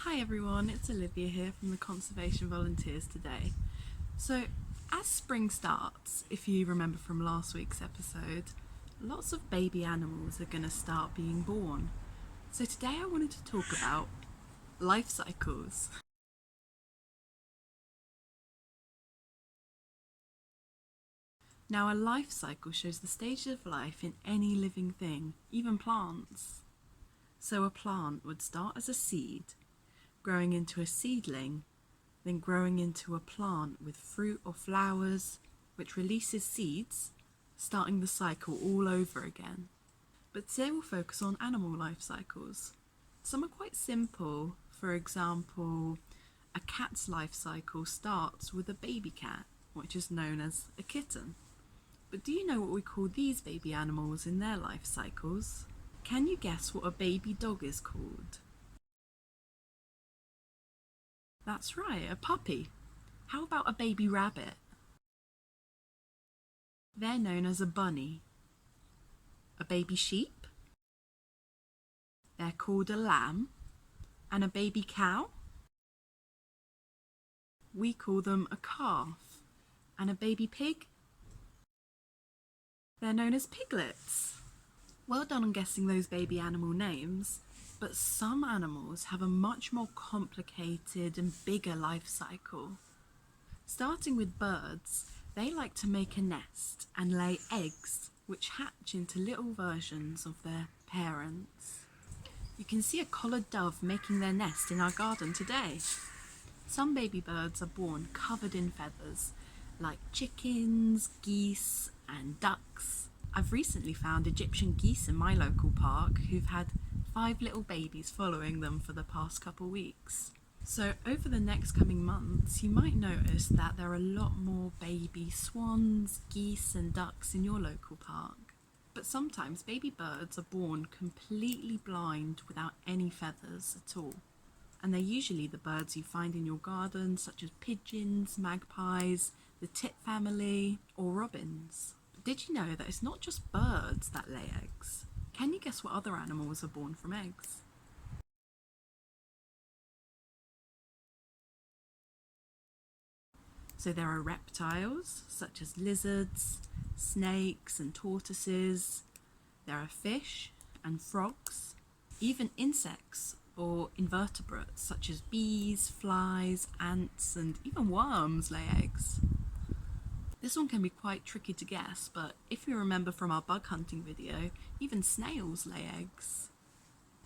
Hi everyone, it's Olivia here from the Conservation Volunteers today. So as spring starts, if you remember from last week's episode, lots of baby animals are going to start being born. So today I wanted to talk about life cycles. Now a life cycle shows the stages of life in any living thing, even plants. So a plant would start as a seed, growing into a seedling, then growing into a plant with fruit or flowers, which releases seeds, starting the cycle all over again. But today we'll focus on animal life cycles. Some are quite simple. For example, a cat's life cycle starts with a baby cat, which is known as a kitten. But do you know what we call these baby animals in their life cycles? Can you guess what a baby dog is called? That's right, a puppy. How about a baby rabbit? They're known as a bunny. A baby sheep? They're called a lamb. And a baby cow? We call them a calf. And a baby pig? They're known as piglets. Well done on guessing those baby animal names, but some animals have a much more complicated and bigger life cycle. Starting with birds, they like to make a nest and lay eggs, which hatch into little versions of their parents. You can see a collared dove making their nest in our garden today. Some baby birds are born covered in feathers, like chickens, geese, and ducks. I've recently found Egyptian geese in my local park who've had 5 little babies following them for the past couple weeks. So over the next coming months, you might notice that there are a lot more baby swans, geese and ducks in your local park. But sometimes baby birds are born completely blind without any feathers at all. And they're usually the birds you find in your garden, such as pigeons, magpies, the tit family, or robins. But did you know that it's not just birds that lay eggs? Can you guess what other animals are born from eggs? So there are reptiles, such as lizards, snakes and tortoises. There are fish and frogs, even insects or invertebrates such as bees, flies, ants, and even worms lay eggs. This one can be quite tricky to guess, but if you remember from our bug hunting video, even snails lay eggs.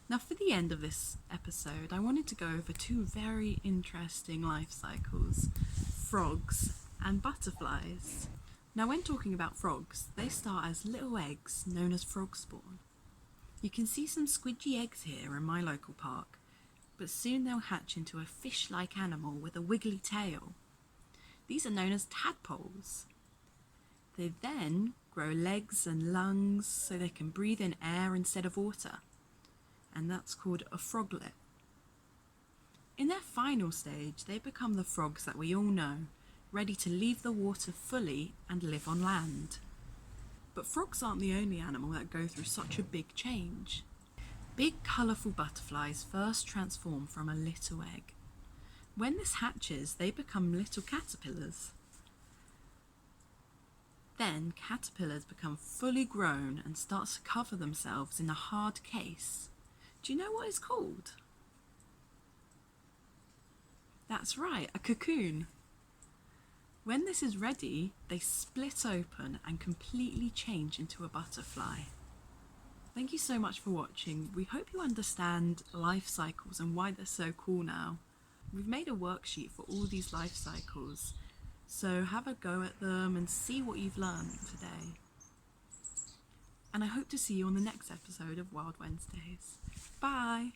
Now for the end of this episode, I wanted to go over 2 very interesting life cycles, frogs and butterflies. Now when talking about frogs, they start as little eggs known as frog spawn. You can see some squidgy eggs here in my local park, but soon they'll hatch into a fish-like animal with a wiggly tail. These are known as tadpoles. They then grow legs and lungs so they can breathe in air instead of water, and that's called a froglet. In their final stage, they become the frogs that we all know, ready to leave the water fully and live on land. But frogs aren't the only animal that go through such a big change. Big colourful butterflies first transform from a little egg. When this hatches, they become little caterpillars. Then caterpillars become fully grown and start to cover themselves in a hard case. Do you know what it's called? That's right, a cocoon. When this is ready, they split open and completely change into a butterfly. Thank you so much for watching. We hope you understand life cycles and why they're so cool now. We've made a worksheet for all these life cycles, so have a go at them and see what you've learned today. And I hope to see you on the next episode of Wild Wednesdays. Bye!